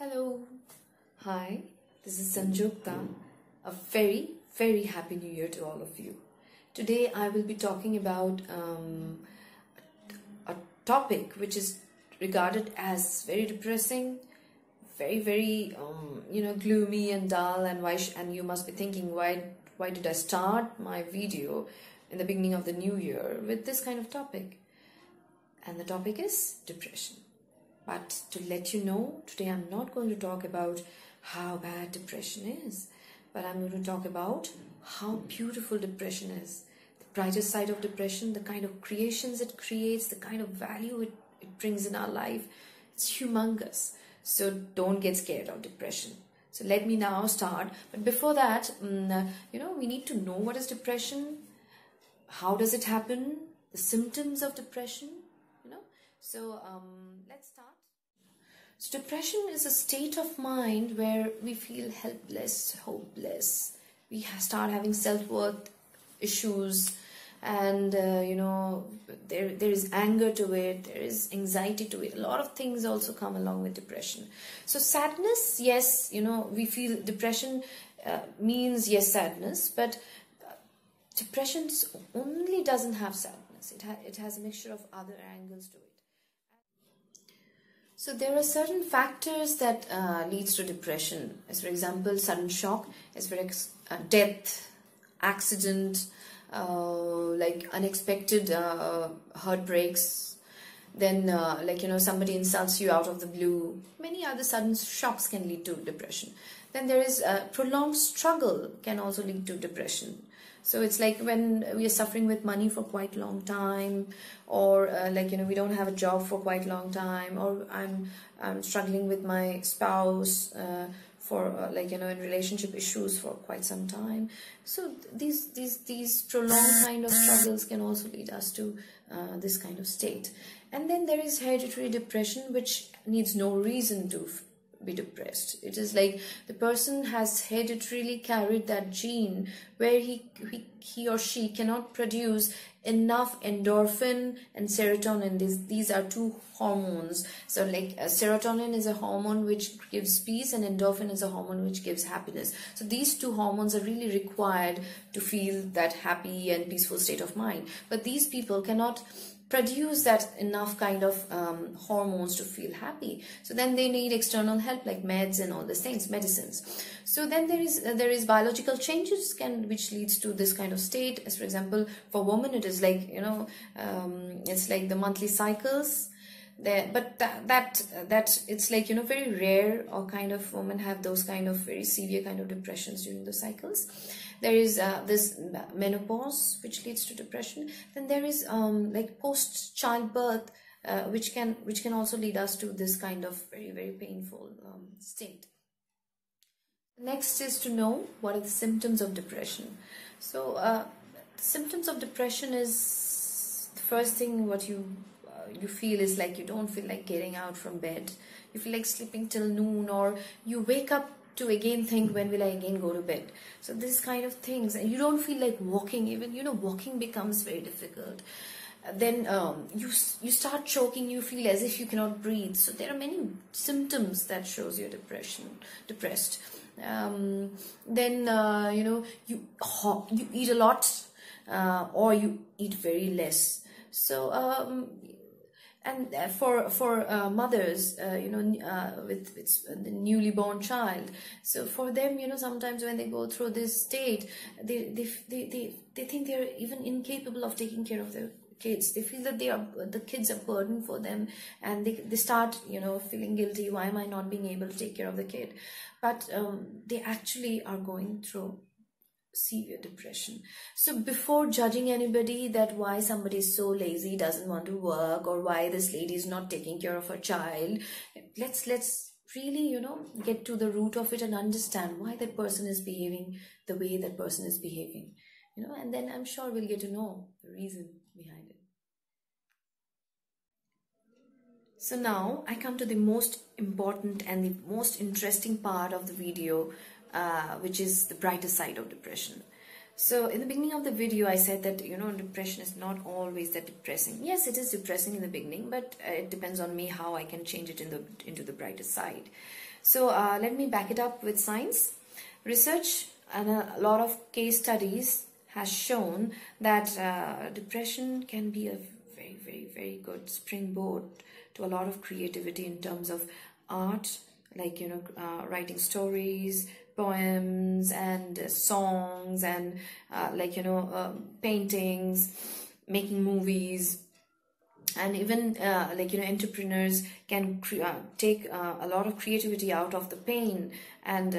Hello, hi, this is Sanjukta. A very happy new year to all of you. Today I will be talking about a topic which is regarded as very depressing, very gloomy and dull, and and you must be thinking why did I start my video in the beginning of the new year with this kind of topic? And the topic is depression. But to let you know, today I'm not going to talk about how bad depression is, but I'm going to talk about how beautiful depression is. The brighter side of depression, the kind of creations it creates, the kind of value it brings in our life. It's humongous. So don't get scared of depression. So let me now start. But before that, we need to know what is depression, how does it happen, the symptoms of depression. So let's start. So depression is a state of mind where we feel helpless, hopeless. We start having self-worth issues, and there is anger to it, there is anxiety to it. A lot of things also come along with depression. So sadness, yes, we feel depression means yes, sadness, but depression only doesn't have sadness. It has a mixture of other angles to it. So there are certain factors that leads to depression, as for example, sudden shock, as for death, accident, like unexpected heartbreaks, then somebody insults you out of the blue. Many other sudden shocks can lead to depression. Then there is prolonged struggle can also lead to depression. So it's like when we are suffering with money for quite a long time, or we don't have a job for quite a long time, or I'm struggling with my spouse for in relationship issues for quite some time. So these prolonged kind of struggles can also lead us to this kind of state. And then there is hereditary depression, which needs no reason to be depressed. It is like the person has hereditarily carried that gene where he or she cannot produce enough endorphin and serotonin. These are two hormones. So serotonin is a hormone which gives peace, and endorphin is a hormone which gives happiness. So these two hormones are really required to feel that happy and peaceful state of mind. But these people cannot produce that enough kind of hormones to feel happy. So then they need external help like meds and all these things, medicines. So then there is biological changes which leads to this kind of state. As for example, for women it is like it's like the monthly cycles. But that it's like very rare, or kind of women have those kind of very severe kind of depressions during the cycles. There is this menopause which leads to depression. Then there is like post childbirth which can also lead us to this kind of very painful state. Next is to know what are the symptoms of depression. So symptoms of depression is the first thing what you feel is like you don't feel like getting out from bed. You feel like sleeping till noon, or you wake up to again think, when will I again go to bed? So this kind of things, and you don't feel like walking. Even walking becomes very difficult. Then you start choking. You feel as if you cannot breathe. So there are many symptoms that shows you're depressed. Then you eat a lot, or you eat very less. So and for mothers, with the newly born child, so for them, sometimes when they go through this state, they think they're even incapable of taking care of their kids. They feel that the kids are a burden for them, and they start feeling guilty. Why am I not being able to take care of the kid? But they actually are going through severe depression. So before judging anybody that why somebody is so lazy, doesn't want to work, or why this lady is not taking care of her child, let's really get to the root of it and understand why that person is behaving the way that person is behaving, and then I'm sure we'll get to know the reason behind it. So now I come to the most important and the most interesting part of the video, which is the brighter side of depression. So in the beginning of the video, I said that, depression is not always that depressing. Yes, it is depressing in the beginning, but it depends on me how I can change it into the brighter side. So let me back it up with science. Research and a lot of case studies has shown that depression can be a very, very, very good springboard to a lot of creativity in terms of art, like, writing stories, poems and songs, and paintings, making movies, and even entrepreneurs can take a lot of creativity out of the pain and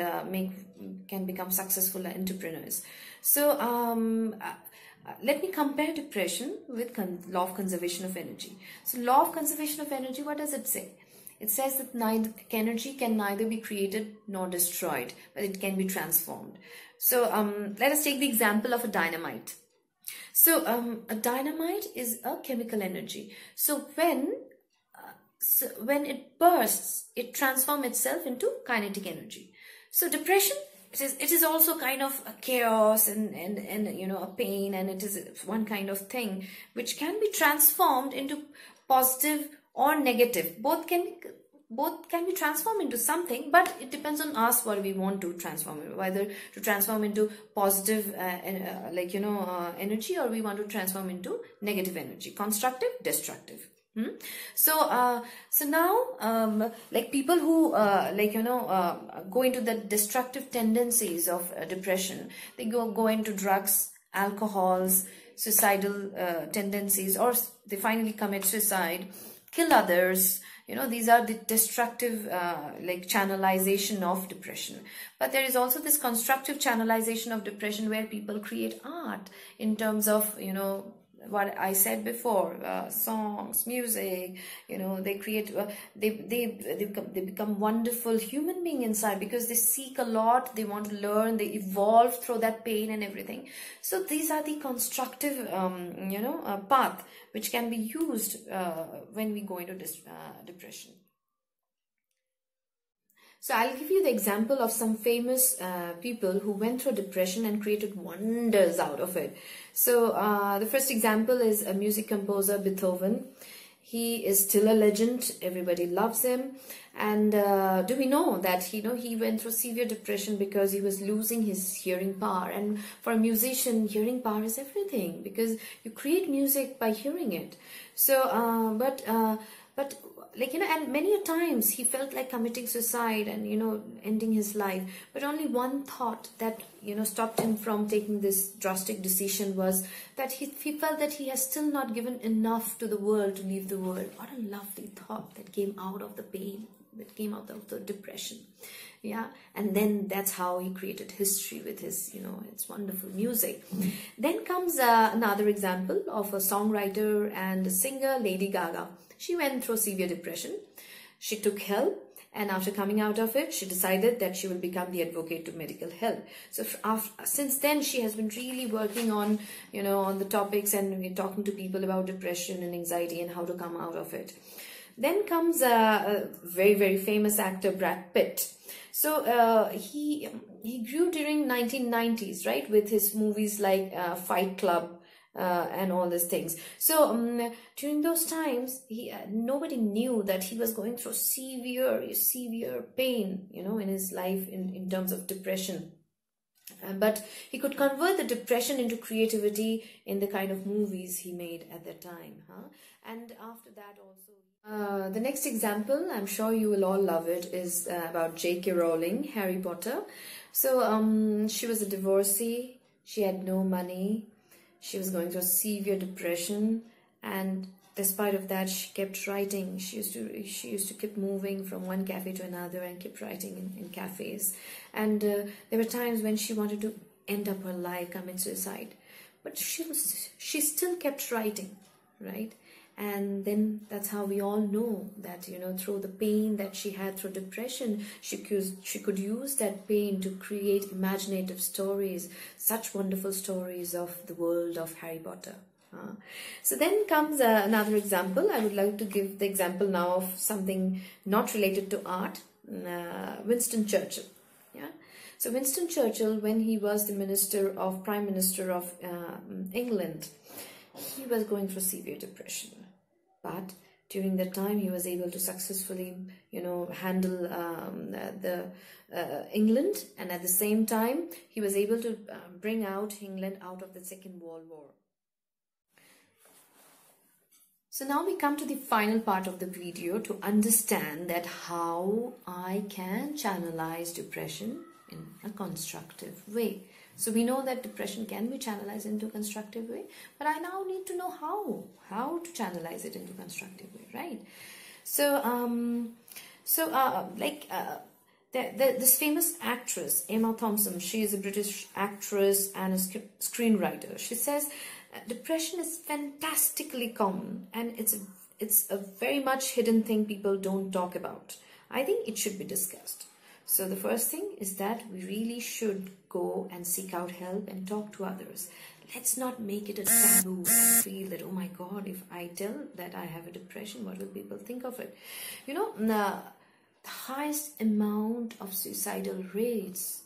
can become successful entrepreneurs. So let me compare depression with law of conservation of energy. So law of conservation of energy, what does it say? It says that energy can neither be created nor destroyed, but it can be transformed. So let us take the example of a dynamite. So a dynamite is a chemical energy. So when it bursts, it transforms itself into kinetic energy. So depression, it is also kind of a chaos and a pain, and it is one kind of thing which can be transformed into positive or negative. Both can be transformed into something, but it depends on us what we want to transform it, whether to transform into positive energy, or we want to transform into negative energy, constructive, destructive. So now people who go into the destructive tendencies of depression, they go into drugs, alcohols, suicidal tendencies, or they finally commit suicide, kill others. These are the destructive channelization of depression. But there is also this constructive channelization of depression where people create art in terms of what I said before, songs, music. They create they become wonderful human being inside, because they seek a lot, they want to learn, they evolve through that pain and everything. So these are the constructive path which can be used when we go into depression. So I'll give you the example of some famous people who went through depression and created wonders out of it. So the first example is a music composer, Beethoven. He is still a legend. Everybody loves him. And do we know that he went through severe depression because he was losing his hearing power? And for a musician, hearing power is everything, because you create music by hearing it. So and many a times he felt like committing suicide and ending his life, but only one thought that stopped him from taking this drastic decision was that he felt that he has still not given enough to the world to leave the world. What a lovely thought that came out of the pain, that came out of the depression. Yeah, and then that's how he created history with his it's wonderful music. Then comes another example of a songwriter and a singer, Lady Gaga. She went through severe depression. She took help, and after coming out of it, she decided that she will become the advocate to medical help. So since then, she has been really working on, on the topics, and talking to people about depression and anxiety and how to come out of it. Then comes a very, very famous actor, Brad Pitt. So he grew during 1990s, right, with his movies like Fight Club, and all these things. So during those times, nobody knew that he was going through severe pain, in his life in terms of depression. But he could convert the depression into creativity in the kind of movies he made at that time. And after that also, the next example, I'm sure you will all love it, is about J.K. Rowling, Harry Potter. So she was a divorcee. She had no money. She was going through severe depression, and despite of that, she kept writing. She used to keep moving from one cafe to another and kept writing in cafes. And there were times when she wanted to end up her life, commit suicide, but she still kept writing, right? And then that's how we all know that through the pain that she had through depression, she could use that pain to create imaginative stories, such wonderful stories of the world of Harry Potter. So then comes another example. I would like to give the example now of something not related to art, Winston Churchill. Yeah. So Winston Churchill, when he was the Prime Minister of England, he was going through severe depression. But during that time, he was able to successfully, handle the England, and at the same time, he was able to bring out England out of the Second World War. So now we come to the final part of the video to understand that how I can channelize depression in a constructive way. So we know that depression can be channelized into a constructive way, but I now need to know how to channelize it into a constructive way, right? So, this famous actress, Emma Thompson, she is a British actress and a screenwriter. She says, depression is fantastically common, and it's a very much hidden thing people don't talk about. I think it should be discussed. So the first thing is that we really should go and seek out help and talk to others. Let's not make it a taboo and feel that, oh my God, if I tell that I have a depression, what will people think of it? The highest amount of suicidal rates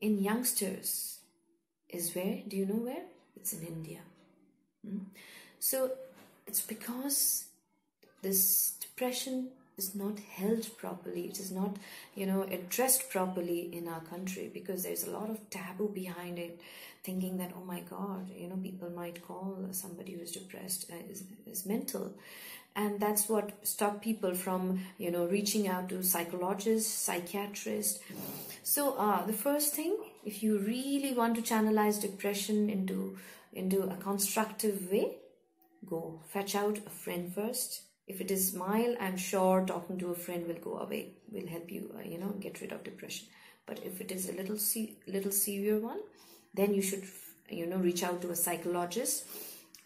in youngsters is where? Do you know where? It's in India. So it's because this depression is not held properly. It is not, addressed properly in our country, because there's a lot of taboo behind it, thinking that, oh my God, people might call somebody who is depressed is mental. And that's what stopped people from, reaching out to psychologists, psychiatrists. So the first thing, if you really want to channelize depression into a constructive way, go fetch out a friend first. If it is mild, I'm sure talking to a friend will go away, will help you, get rid of depression. But if it is a little severe one, then you should, reach out to a psychologist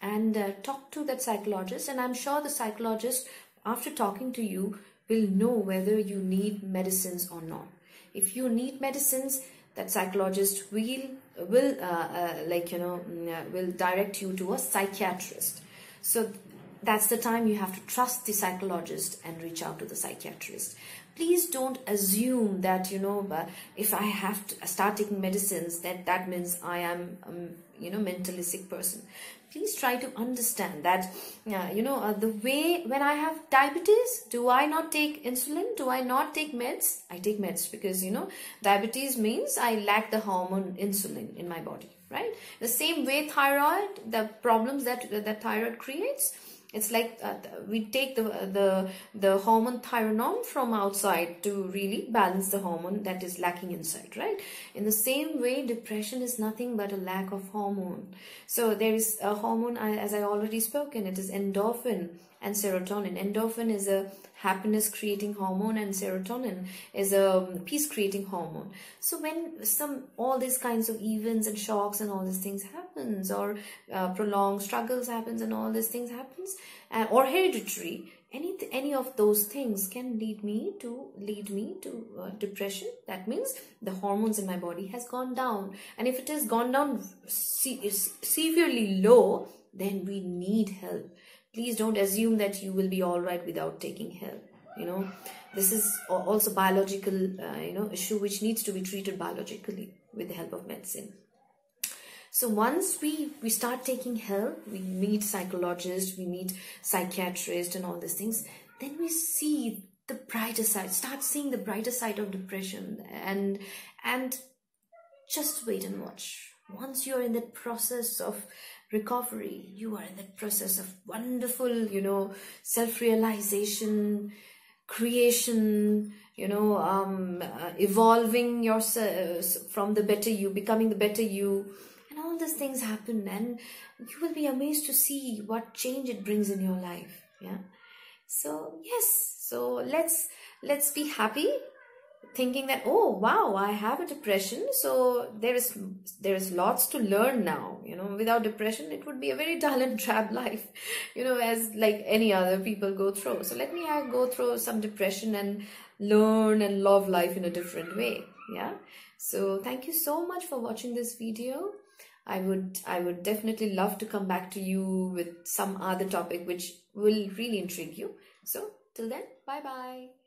and talk to that psychologist. And I'm sure the psychologist, after talking to you, will know whether you need medicines or not. If you need medicines, that psychologist will direct you to a psychiatrist. So that's the time you have to trust the psychologist and reach out to the psychiatrist. Please don't assume that, if I have to start taking medicines, that means I am, mentally sick person. Please try to understand that, the way when I have diabetes, do I not take insulin? Do I not take meds? I take meds because, diabetes means I lack the hormone insulin in my body, right? The same way thyroid, the problems that thyroid creates, it's like we take the hormone thyronome from outside to really balance the hormone that is lacking inside, right? In the same way, depression is nothing but a lack of hormone. So there is a hormone, as I already spoken, it is endorphin and serotonin. Endorphin is a happiness creating hormone, and serotonin is a peace creating hormone. So when all these kinds of events and shocks and all these things happens, or prolonged struggles happens and all these things happens, or hereditary, any of those things can lead me to depression. That means the hormones in my body has gone down, and if it has gone down severely low, then we need help. Please don't assume that you will be all right without taking help. This is also biological, issue which needs to be treated biologically with the help of medicine. So once we start taking help, we meet psychologists, we meet psychiatrists and all these things, then we see the brighter side, start seeing the brighter side of depression, and just wait and watch. Once you're in that process of recovery, you are in that process of wonderful, self-realization, creation, evolving yourself from the better you, becoming the better you, and all these things happen, and you will be amazed to see what change it brings in your life. Yeah. So yes, so let's be happy, thinking that, oh wow, I have a depression, so there is lots to learn now. Without depression it would be a very dull and drab life, as like any other people go through. So let me go through some depression and learn and love life in a different way. Yeah. So thank you so much for watching this video. I would definitely love to come back to you with some other topic which will really intrigue you. So till then, bye bye.